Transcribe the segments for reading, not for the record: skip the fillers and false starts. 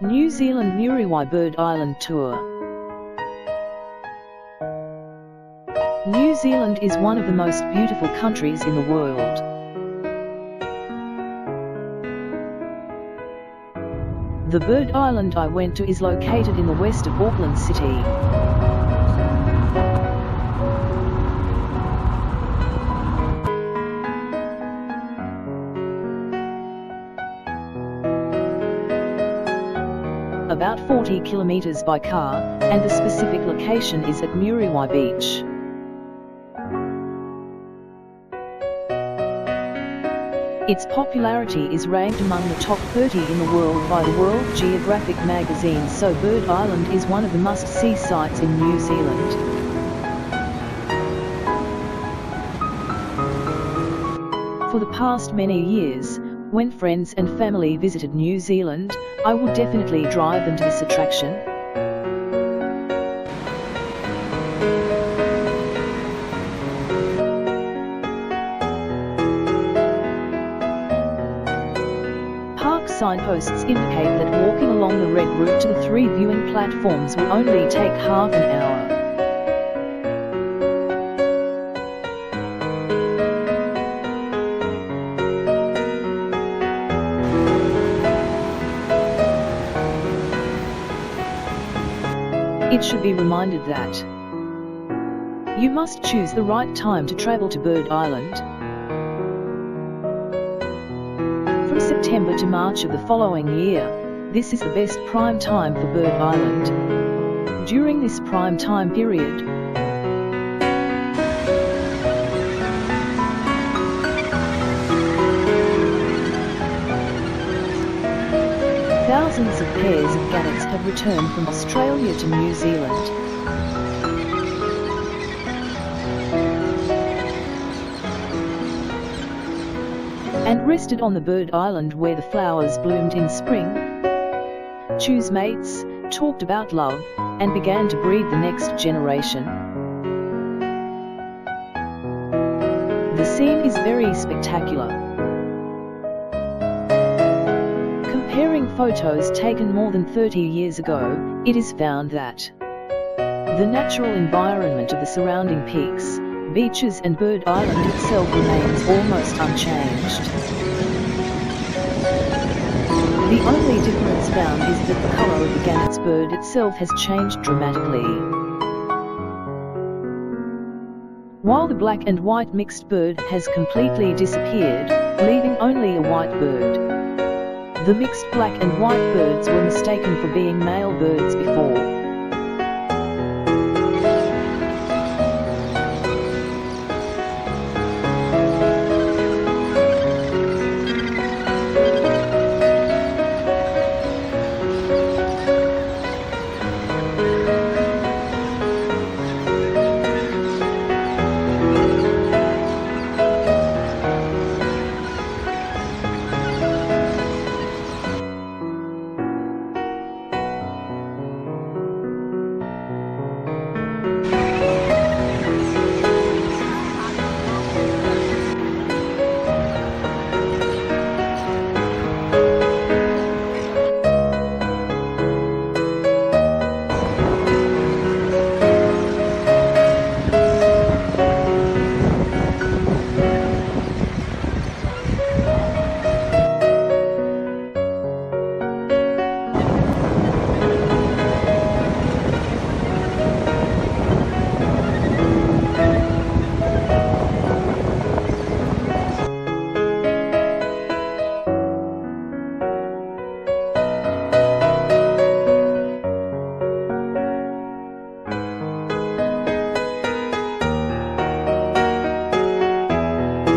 New Zealand Muriwai Bird Island Tour. New Zealand is one of the most beautiful countries in the world. The bird island I went to is located in the west of Auckland City. About 40 kilometers by car, and the specific location is at Muriwai Beach. Its popularity is ranked among the top 30 in the world by the World Geographic magazine, so Bird Island is one of the must-see sites in New Zealand. For the past many years, when friends and family visited New Zealand, I would definitely drive them to this attraction. Park signposts indicate that walking along the red route to the 3 viewing platforms will only take half an hour. It should be reminded that you must choose the right time to travel to Bird Island. From September to March of the following year, this is the best prime time for Bird Island. During this prime time period, thousands of pairs of gannets have returned from Australia to New Zealand. And rested on the bird island where the flowers bloomed in spring, chose mates, talked about love, and began to breed the next generation. The scene is very spectacular. Comparing photos taken more than 30 years ago, it is found that the natural environment of the surrounding peaks, beaches and Bird Island itself remains almost unchanged. The only difference found is that the color of the gannet's bird itself has changed dramatically. While the black and white mixed bird has completely disappeared, leaving only a white bird. The mixed black and white birds were mistaken for being male birds before.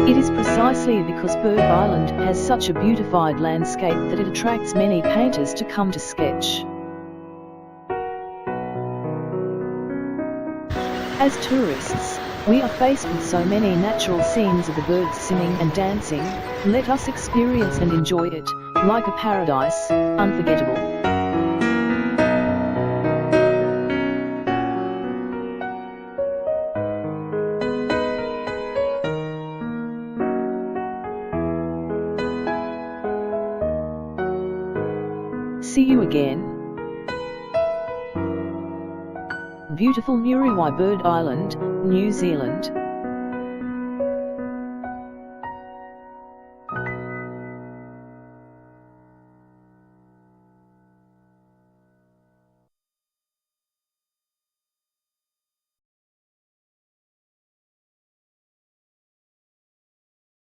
It is precisely because Bird Island has such a beautified landscape that it attracts many painters to come to sketch. As tourists, we are faced with so many natural scenes of the birds singing and dancing. Let us experience and enjoy it, like a paradise, unforgettable. See you again. Beautiful Muriwai Bird Island, New Zealand.